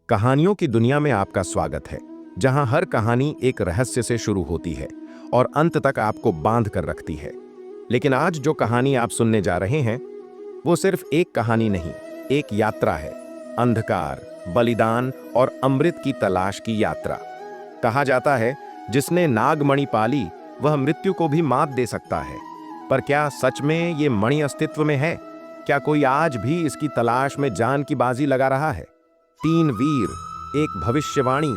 कहानियों की दुनिया में आपका स्वागत है, जहां हर कहानी एक रहस्य से शुरू होती है और अंत तक आपको बांध कर रखती है। लेकिन आज जो कहानी आप सुनने जा रहे हैं, वो सिर्फ एक कहानी नहीं, एक यात्रा है। अंधकार, बलिदान और अमृत की तलाश की यात्रा। कहा जाता है, जिसने नागमणि पाली, वह मृत्यु को भी मात दे सकता है। पर क्या सच में ये मणि अस्तित्व में है? क्या कोई आज भी इसकी तलाश में जान की बाजी लगा रहा है? तीन वीर, एक भविष्यवाणी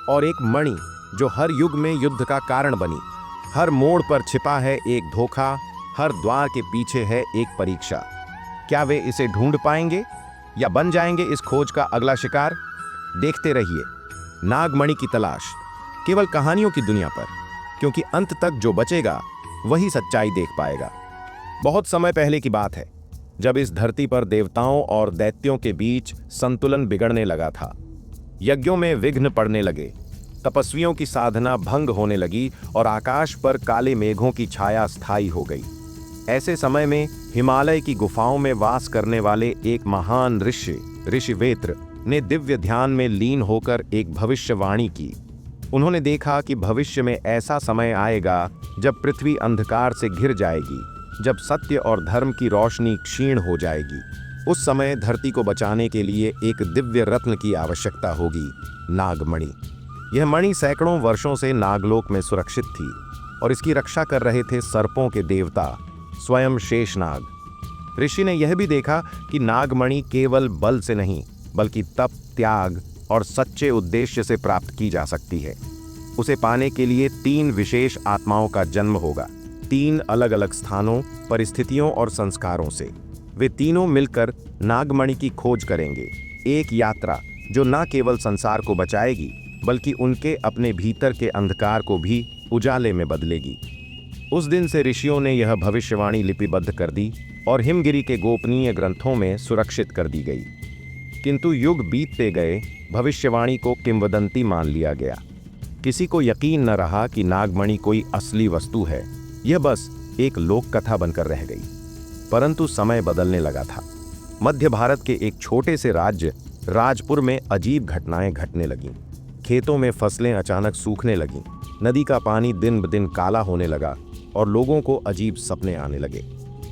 और एक मणि जो हर युग में युद्ध का कारण बनी। हर मोड़ पर छिपा है एक धोखा, हर द्वार के पीछे है एक परीक्षा। क्या वे इसे ढूंढ पाएंगे या बन जाएंगे इस खोज का अगला शिकार? देखते रहिए नागमणि की तलाश, केवल कहानियों की दुनिया पर, क्योंकि अंत तक जो बचेगा वही सच्चाई देख पाएगा। बहुत समय पहले की बात है, जब इस धरती पर देवताओं और दैत्यों के बीच संतुलन बिगड़ने लगा था। यज्ञों में विघ्न पड़ने लगे, तपस्वियों की साधना भंग होने लगी और आकाश पर काले मेघों की छाया स्थायी हो गई। ऐसे समय में हिमालय की गुफाओं में वास करने वाले एक महान ऋषि वेत्र ने दिव्य ध्यान में लीन होकर एक भविष्यवाणी की। उन्होंने देखा कि भविष्य में ऐसा समय आएगा जब पृथ्वी अंधकार से घिर जाएगी, जब सत्य और धर्म की रोशनी क्षीण हो जाएगी। उस समय धरती को बचाने के लिए एक दिव्य रत्न की आवश्यकता होगी, नागमणि। यह मणि सैकड़ों वर्षों से नागलोक में सुरक्षित थी और इसकी रक्षा कर रहे थे सर्पों के देवता, स्वयं शेषनाग। ऋषि ने यह भी देखा कि नागमणि केवल बल से नहीं, बल्कि तप, त्याग और सच्चे उद्देश्य से प्राप्त की जा सकती है। उसे पाने के लिए तीन विशेष आत्माओं का जन्म होगा, तीन अलग अलग स्थानों, परिस्थितियों और संस्कारों से। वे तीनों मिलकर नागमणि की खोज करेंगे, एक यात्रा जो न केवल संसार को बचाएगी, बल्कि उनके अपने भीतर के अंधकार को भी उजाले में बदलेगी। उस दिन से ऋषियों ने यह भविष्यवाणी लिपिबद्ध कर दी और हिमगिरी के गोपनीय ग्रंथों में सुरक्षित कर दी गई। किंतु युग बीतते गए, भविष्यवाणी को किंवदंती मान लिया गया। किसी को यकीन न रहा कि नागमणि कोई असली वस्तु है, यह बस एक लोक कथा बनकर रह गई। परंतु समय बदलने लगा था। मध्य भारत के एक छोटे से राज्य राजपुर में अजीब घटनाएं घटने लगीं। खेतों में फसलें अचानक सूखने लगीं, नदी का पानी दिन ब दिन काला होने लगा और लोगों को अजीब सपने आने लगे।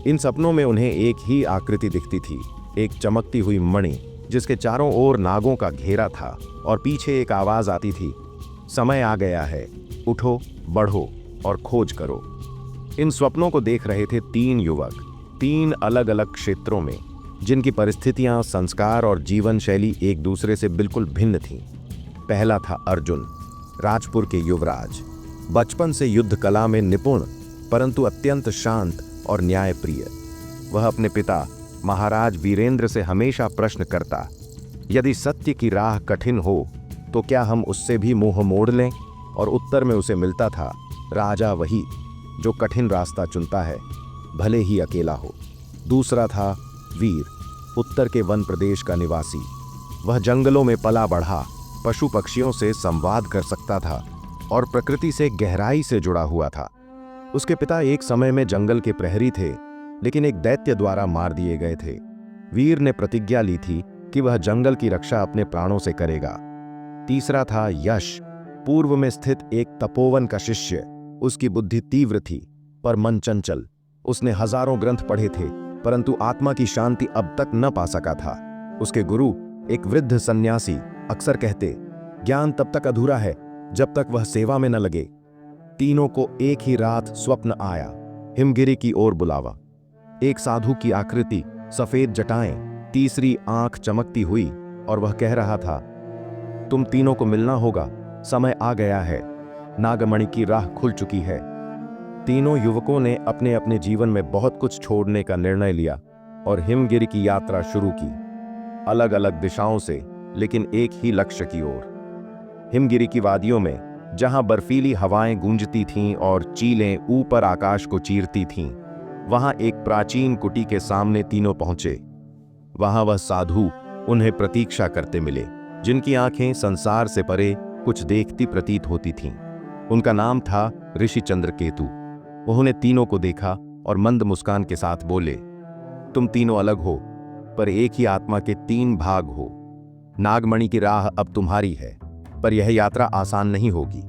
इन सपनों में उन्हें एक ही आकृति दिखती थी, एक चमकती हुई मणि जिसके चारों ओर नागों का घेरा था, और पीछे एक आवाज आती थी, समय आ गया है, उठो, बढ़ो और खोज करो। इन स्वप्नों को देख रहे थे तीन युवक, तीन अलग अलग क्षेत्रों में, जिनकी परिस्थितियां, संस्कार और जीवन शैली एक दूसरे से बिल्कुल भिन्न थीं। पहला था अर्जुन, राजपुर के युवराज, बचपन से युद्ध कला में निपुण, परंतु अत्यंत शांत और न्यायप्रिय। वह अपने पिता महाराज वीरेंद्र से हमेशा प्रश्न करता, यदि सत्य की राह कठिन हो तो क्या हम उससे भी मुंह मोड़ लें? और उत्तर में उसे मिलता था, राजा वही जो कठिन रास्ता चुनता है, भले ही अकेला हो। दूसरा था वीर, उत्तर के वन प्रदेश का निवासी। वह जंगलों में पला बढ़ा, पशु पक्षियों से संवाद कर सकता था और प्रकृति से गहराई से जुड़ा हुआ था। उसके पिता एक समय में जंगल के प्रहरी थे, लेकिन एक दैत्य द्वारा मार दिए गए थे। वीर ने प्रतिज्ञा ली थी कि वह जंगल की रक्षा अपने प्राणों से करेगा। तीसरा था यश, पूर्व में स्थित एक तपोवन का शिष्य। उसकी बुद्धि तीव्र थी पर मन चंचल। उसने हजारों ग्रंथ पढ़े थे, परंतु आत्मा की शांति अब तक न पा सका था। उसके गुरु, एक वृद्ध सन्यासी, अक्सर कहते, ज्ञान तब तक अधूरा है जब तक वह सेवा में न लगे। तीनों को एक ही रात स्वप्न आया, हिमगिरी की ओर बुलावा। एक साधु की आकृति, सफेद जटाएं, तीसरी आंख चमकती हुई, और वह कह रहा था, तुम तीनों को मिलना होगा, समय आ गया है, नागमणि की राह खुल चुकी है। तीनों युवकों ने अपने अपने जीवन में बहुत कुछ छोड़ने का निर्णय लिया और हिमगिरी की यात्रा शुरू की, अलग अलग दिशाओं से, लेकिन एक ही लक्ष्य की ओर। हिमगिरी की वादियों में, जहां बर्फीली हवाएं गूंजती थीं और चीलें ऊपर आकाश को चीरती थीं, वहां एक प्राचीन कुटी के सामने तीनों पहुंचे। वहां वह साधु उन्हें प्रतीक्षा करते मिले, जिनकी आंखें संसार से परे कुछ देखती प्रतीत होती थीं। उनका नाम था ऋषि चंद्रकेतु। उन्होंने तीनों को देखा और मंद मुस्कान के साथ बोले, तुम तीनों अलग हो, पर एक ही आत्मा के तीन भाग हो। नागमणि की राह अब तुम्हारी है, पर यह यात्रा आसान नहीं होगी।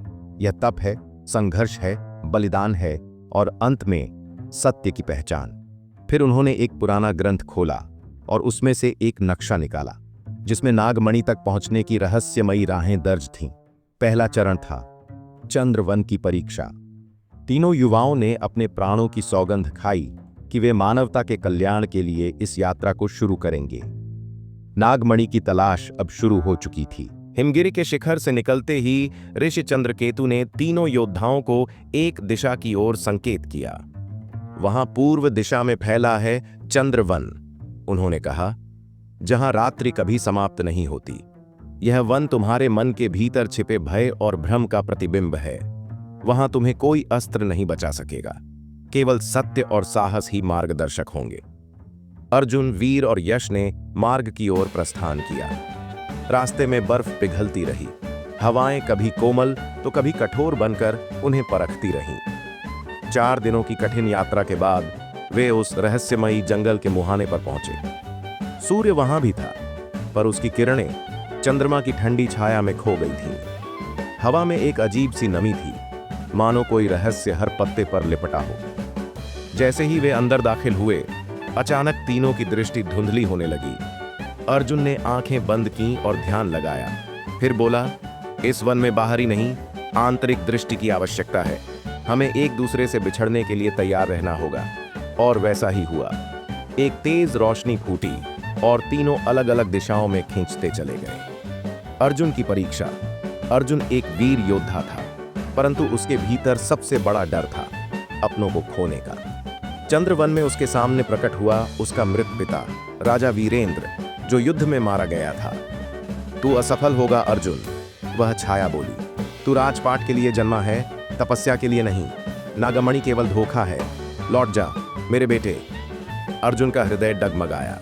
यह तप है, संघर्ष है, बलिदान है और अंत में सत्य की पहचान। फिर उन्होंने एक पुराना ग्रंथ खोला और उसमें से एक नक्शा निकाला जिसमें नागमणि तक पहुंचने की रहस्यमयी राहें दर्ज थीं। पहला चरण था चंद्रवन की परीक्षा। तीनों युवाओं ने अपने प्राणों की सौगंध खाई कि वे मानवता के कल्याण के लिए इस यात्रा को शुरू करेंगे। नागमणि की तलाश अब शुरू हो चुकी थी। हिमगिरी के शिखर से निकलते ही ऋषि चंद्रकेतु ने तीनों योद्धाओं को एक दिशा की ओर संकेत किया। वहां पूर्व दिशा में फैला है चंद्रवन, उन्होंने कहा, जहां रात्रि कभी समाप्त नहीं होती। यह वन तुम्हारे मन के भीतर छिपे भय और भ्रम का प्रतिबिंब है। वहां तुम्हें कोई अस्त्र नहीं बचा सकेगा, केवल सत्य और साहस ही मार्गदर्शक होंगे। अर्जुन, वीर और यश ने मार्ग की ओर प्रस्थान किया। रास्ते में बर्फ पिघलती रही, हवाएं कभी कोमल तो कभी कठोर बनकर उन्हें परखती रहीं। 4 दिनों की कठिन यात्रा के बाद वे उस रहस्यमयी जंगल के मुहाने पर पहुंचे। सूर्य वहां भी था, पर उसकी किरणें चंद्रमा की ठंडी छाया में खो गई थीं। हवा में एक अजीब सी नमी थी, मानो कोई रहस्य हर पत्ते पर लिपटा हो। जैसे ही वे अंदर दाखिल हुए, अचानक तीनों की दृष्टि धुंधली होने लगी। अर्जुन ने आंखें बंद कीं और ध्यान लगाया। फिर बोला, इस वन में बाहरी नहीं, आंतरिक दृष्टि की आवश्यकता है। हमें एक दूसरे से बिछड़ने के लिए तैयार रहना होगा। और वैसा ही हुआ। एक तेज रोशनी फूटी और तीनों अलग अलग दिशाओं में खींचते चले गए। अर्जुन की परीक्षा। अर्जुन एक वीर योद्धा था, परंतु उसके भीतर सबसे बड़ा डर था अपनों को खोने का। चंद्रवन में उसके सामने प्रकट हुआ उसका मृत पिता, राजा वीरेंद्र, जो युद्ध में मारा गया था। तू असफल होगा अर्जुन, वह छाया बोली। तू राजपाट के लिए जन्मा है, तपस्या के लिए नहीं। नागमणि केवल धोखा है। लौट जा मेरे बेटे। अर्जुन का हृदय डगमगाया।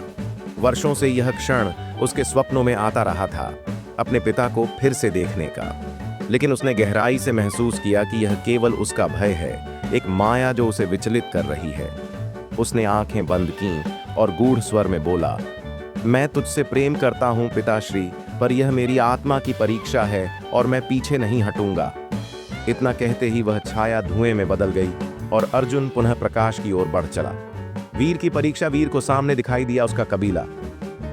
वर्षों से यह क्षण उसके स्वप्नों में आता रहा था, अपने पिता को फिर से देखने का। लेकिन उसने गहराई से महसूस किया कि यह केवल उसका भय है, एक माया जो उसे विचलित कर रही है। उसने आंखें बंद कीं और गूढ़ स्वर में बोला, मैं तुझसे प्रेम करता हूं पिताश्री, पर यह मेरी आत्मा की परीक्षा है और मैं पीछे नहीं हटूंगा। इतना कहते ही वह छाया धुएं में बदल गई और अर्जुन पुनः प्रकाश की ओर बढ़ चला। वीर की परीक्षा। वीर को सामने दिखाई दिया उसका कबीला,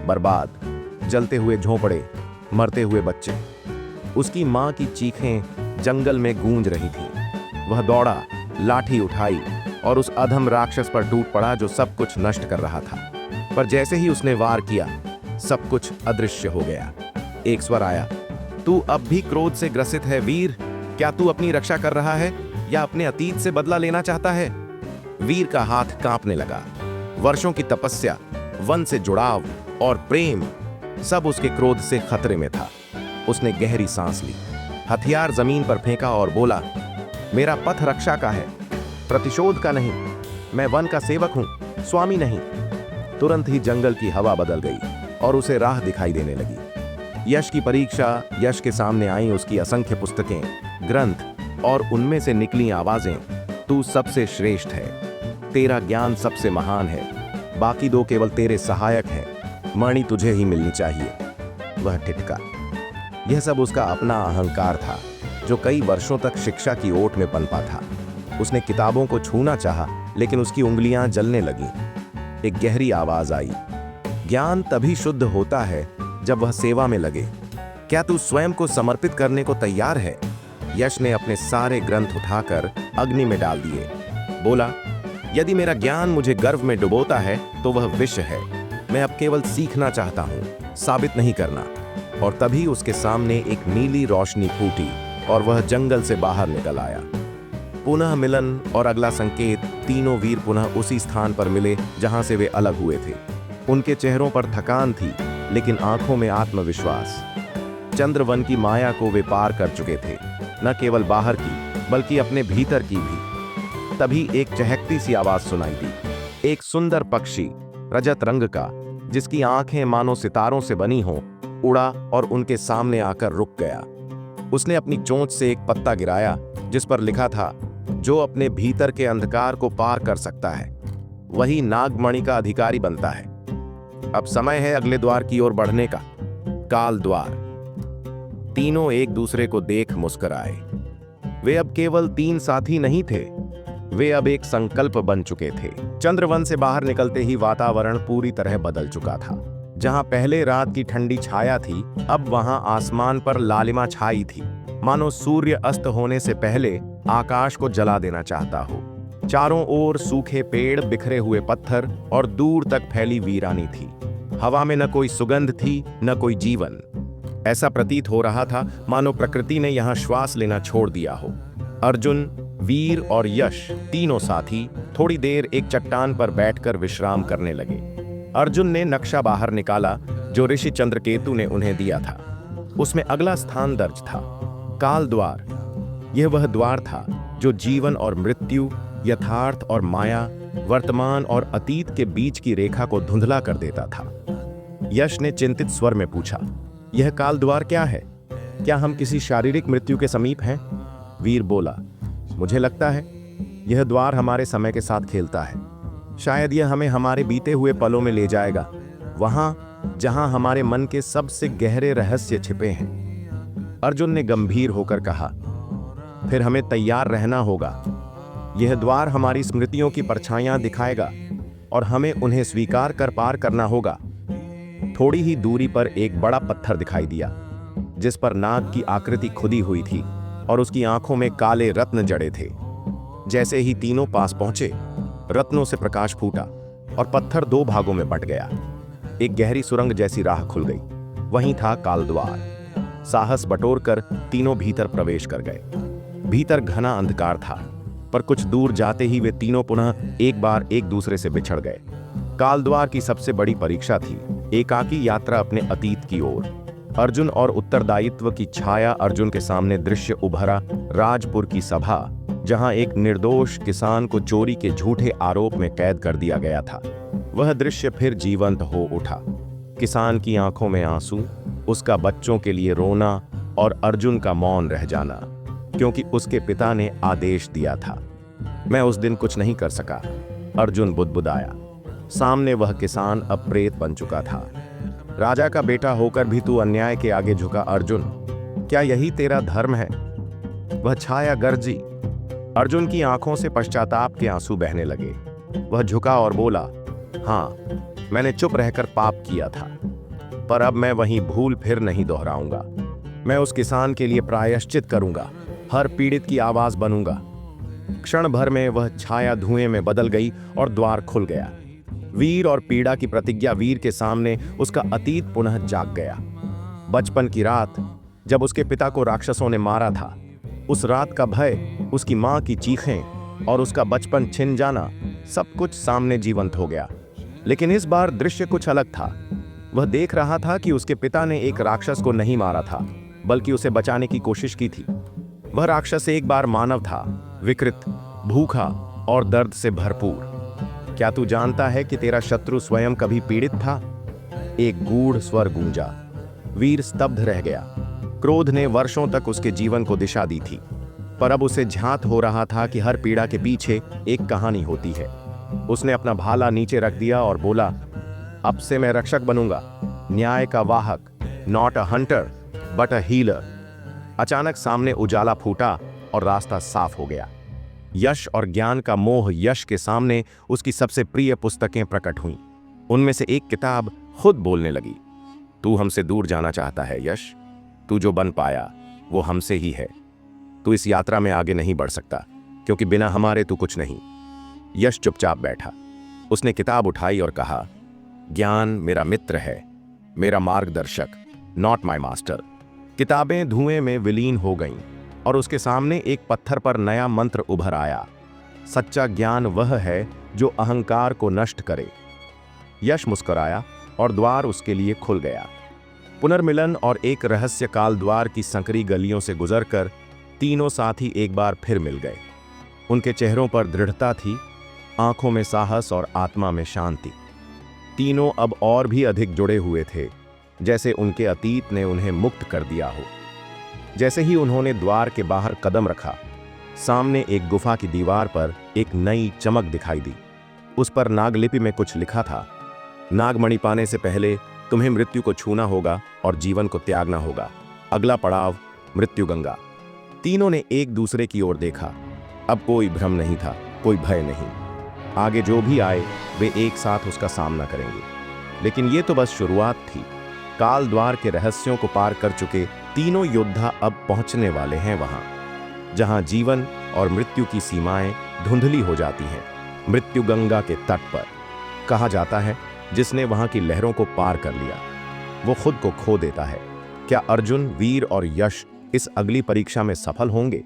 बर्बाद, जलते हुए झोंपड़े, मरते हुए बच्चे। उसकी मां की चीखें जंगल में गूंज रही थीं। वह दौड़ा, लाठी उठाई और उस अधम राक्षस पर टूट पड़ा जो सब कुछ नष्ट कर रहा था। पर जैसे ही उसने वार किया, सब कुछ अदृश्य हो गया। एक स्वर आया, तू अब भी क्रोध से ग्रसित है वीर? क्या तू अपनी रक्षा कर रहा है या अपने अतीत से बदला लेना चाहता है? वीर का हाथ कांपने लगा। वर्षों की तपस्या, वन से जुड़ाव और प्रेम, सब उसके क्रोध से खतरे में था। उसने गहरी सांस ली, हथियार जमीन पर फेंका और बोला, मेरा पथ रक्षा का है, प्रतिशोध का नहीं। मैं वन का सेवक हूं, स्वामी नहीं। तुरंत ही जंगल की हवा बदल गई और उसे राह दिखाई देने लगी। यश की परीक्षा। यश के सामने आई उसकी असंख्य पुस्तकें, ग्रंथ और उनमें से निकली आवाजें। तू सबसे श्रेष्ठ है, तेरा ज्ञान सबसे महान है, बाकी 2 केवल तेरे सहायक हैं। मणि तुझे ही मिलनी चाहिए। वह ठिठका। यह सब उसका अपना अहंकार था जो कई वर्षों तक शिक्षा की ओट में पनपा था। उसने किताबों को छूना चाहा, लेकिन उसकी उंगलियां जलने लगीं। एक गहरी आवाज आई, ज्ञान तभी शुद्ध होता है जब वह सेवा में लगे। क्या तू स्वयं को समर्पित करने को तैयार है? यश ने अपने सारे ग्रंथ उठाकर अग्नि में डाल दिए। बोला, यदि मेरा ज्ञान मुझे गर्व में डुबोता है तो वह विष है। मैं अब केवल सीखना चाहता हूं, साबित नहीं करना। और तभी उसके सामने एक नीली रोशनी फूटी और वह जंगल से बाहर निकल आया। पुनः मिलन और अगला संकेत। तीनों वीर पुनः उसी स्थान पर मिले जहां से वे अलग हुए थे। उनके चेहरों पर थकान थी, लेकिन आंखों में आत्मविश्वास। चंद्रवन की माया को वे पार कर चुके थे, न केवल बाहर की बल्कि अपने भीतर की भी। तभी एक चहकती सी आवाज सुनाई दी। एक सुंदर पक्षी, रजत रंग का, जिसकी आंखें मानो सितारों से बनी हों, उड़ा और उनके सामने आकर रुक गया। उसने अपनी चोंच से एक पत्ता गिराया जिस पर लिखा था, जो अपने भीतर के अंधकार को पार कर सकता है वही नागमणि का अधिकारी बनता है। अब समय है अगले द्वार की ओर बढ़ने का। काल द्वार। तीनों एक दूसरे को देख मुस्कुराए। वे अब केवल 3 साथी नहीं थे, वे अब एक संकल्प बन चुके थे। चंद्रवन से बाहर निकलते ही वातावरण पूरी तरह बदल चुका था। जहां पहले रात की ठंडी छाया थी, अब वहां आसमान पर लालिमा छाई थी, मानो सूर्य अस्त होने से पहले आकाश को जला देना चाहता हो। चारों ओर सूखे पेड़, बिखरे हुए पत्थर और दूर तक फैली वीरानी थी। हवा में न कोई सुगंध थी, न कोई जीवन। ऐसा प्रतीत हो रहा था मानो प्रकृति ने यहां श्वास लेना छोड़ दिया हो। अर्जुन, वीर और यश, तीनों साथी थोड़ी देर एक चट्टान पर बैठकर विश्राम करने लगे। अर्जुन ने नक्शा बाहर निकाला जो ऋषि चंद्रकेतु ने उन्हें दिया था। उसमें अगला स्थान दर्ज था, काल द्वार। यह वह द्वार था जो जीवन और मृत्यु, यथार्थ और माया, वर्तमान और अतीत के बीच की रेखा को धुंधला कर देता था। यश ने चिंतित स्वर में पूछा, यह काल द्वार क्या है? क्या हम किसी शारीरिक मृत्यु के समीप हैं? वीर बोला, मुझे लगता है यह द्वार हमारे समय के साथ खेलता है। शायद यह हमें हमारे बीते हुए पलों में ले जाएगा, वहां जहां हमारे मन के सबसे गहरे रहस्य छिपे हैं। अर्जुन ने गंभीर होकर कहा, फिर हमें तैयार रहना होगा। यह द्वार हमारी स्मृतियों की परछाइयां दिखाएगा और हमें उन्हें स्वीकार कर पार करना होगा। थोड़ी ही दूरी पर एक बड़ा पत्थर दिखाई दिया, जिस पर नाग की आकृति खुदी हुई थी और उसकी आंखों में काले रत्न जड़े थे। जैसे ही तीनों पास पहुंचे, रत्नों से प्रकाश फूटा और पत्थर 2 भागों में बंट गया। एक गहरी सुरंग जैसी राह खुल गई। वहीं था काल द्वार। साहस बटोरकर तीनों भीतर प्रवेश कर गए। भीतर घना अंधकार था, पर कुछ दूर जाते ही वे तीनों पुनः एक बार एक दूसरे से बिछड़ गए। काल द्वार की सबसे बड़ी परीक्षा थी एकाकी यात्रा अपने अतीत की ओर। अर्जुन और उत्तरदायित्व की छाया। अर्जुन के सामने दृश्य उभरा, राजपुर की सभा, जहां एक निर्दोष किसान को चोरी के झूठे आरोप में कैद कर दिया गया था। वह दृश्य फिर जीवंत हो उठा। किसान की आंखों में आंसू, उसका बच्चों के लिए रोना और अर्जुन का मौन रह जाना, क्योंकि उसके पिता ने आदेश दिया था। मैं उस दिन कुछ नहीं कर सका, अर्जुन बुदबुदाया। सामने वह किसान अब प्रेत बन चुका था। राजा का बेटा होकर भी तू अन्याय के आगे झुका अर्जुन, क्या यही तेरा धर्म है? वह छाया गरजी। अर्जुन की आंखों से पश्चाताप के आंसू बहने लगे। वह झुका और बोला, हाँ, मैंने चुप रहकर पाप किया था, पर अब मैं वही भूल फिर नहीं दोहराऊंगा। मैं उस किसान के लिए प्रायश्चित करूंगा, हर पीड़ित की आवाज बनूंगा। क्षण भर में वह छाया धुएं में बदल गई और द्वार खुल गया। वीर और पीड़ा की प्रतिज्ञा वीर के सामने उसका अतीत पुनः जाग गया। बचपन की रात, जब उसके पिता को राक्षसों ने मारा था, उस रात का भय, उसकी मां की चीखें और उसका बचपन छिन जाना, सब कुछ सामने जीवंत हो गया। लेकिन इस बार दृश्य कुछ अलग था। वह देख रहा था कि उसके पिता ने एक राक्षस को नहीं मारा था, बल्कि उसे बचाने की कोशिश की थी। वह राक्षस एक बार मानव था, विकृत, भूखा और दर्द से भरपूर। क्या तू जानता है कि तेरा शत्रु स्वयं कभी पीड़ित था? एक गूढ़ स्वर गूंजा। वीर स्तब्ध रह गया। क्रोध ने वर्षों तक उसके जीवन को दिशा दी थी, पर अब उसे झांत हो रहा था कि हर पीड़ा के पीछे एक कहानी होती है। उसने अपना भाला नीचे रख दिया और बोला, अब से मैं रक्षक बनूंगा, न्याय का वाहक, not a Hunter but a healer. अचानक सामने उजाला फूटा और रास्ता साफ हो गया। यश और ज्ञान का मोह। यश के सामने उसकी सबसे प्रिय पुस्तकें प्रकट हुईं। उनमें से एक किताब खुद बोलने लगी, तू हमसे दूर जाना चाहता है यश, तू जो बन पाया वो हमसे ही है। तू इस यात्रा में आगे नहीं बढ़ सकता, क्योंकि बिना हमारे तू कुछ नहीं। यश चुपचाप बैठा। उसने किताब उठाई और कहा, ज्ञान मेरा मित्र है, मेरा मार्गदर्शक, नॉट माय मास्टर। किताबें धुएं में विलीन हो गईं और उसके सामने एक पत्थर पर नया मंत्र उभर आया, सच्चा ज्ञान वह है जो अहंकार को नष्ट करे। यश मुस्कुराया और द्वार उसके लिए खुल गया। पुनर्मिलन और एक रहस्य काल द्वार की संकरी गलियों से गुजरकर तीनों साथी एक बार फिर मिल गए। उनके चेहरों पर दृढ़ता थी, आंखों में साहस और आत्मा में शांति। तीनों अब और भी अधिक जुड़े हुए थे, जैसे उनके अतीत ने उन्हें मुक्त कर दिया हो। जैसे ही उन्होंने द्वार के बाहर कदम रखा, सामने एक गुफा की दीवार पर एक नई चमक दिखाई दी। उस पर नागलिपि में कुछ लिखा था, नागमणि पाने से पहले तुम्हें मृत्यु को छूना होगा और जीवन को त्यागना होगा। अगला पड़ाव, मृत्युगंगा। तीनों ने एक दूसरे की ओर देखा। अब कोई भ्रम नहीं था, कोई भय नहीं। आगे जो भी आए वे एक साथ उसका सामना करेंगे। लेकिन ये तो बस शुरुआत थी। काल द्वार के रहस्यों को पार कर चुके तीनों योद्धा अब पहुंचने वाले हैं वहां, जहां जीवन और मृत्यु की सीमाएं धुंधली हो जाती हैं। मृत्युगंगा के तट पर कहा जाता है, जिसने वहां की लहरों को पार कर लिया वो खुद को खो देता है। क्या अर्जुन, वीर और यश इस अगली परीक्षा में सफल होंगे,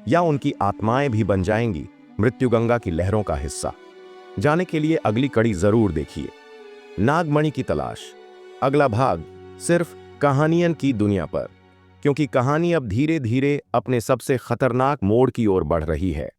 या उनकी आत्माएं भी बन जाएंगी मृत्युगंगा की लहरों का हिस्सा? जाने के लिए अगली कड़ी जरूर देखिए। नागमणि की तलाश, अगला भाग सिर्फ कहानियन की दुनिया पर, क्योंकि कहानी अब धीरे धीरे अपने सबसे खतरनाक मोड़ की ओर बढ़ रही है।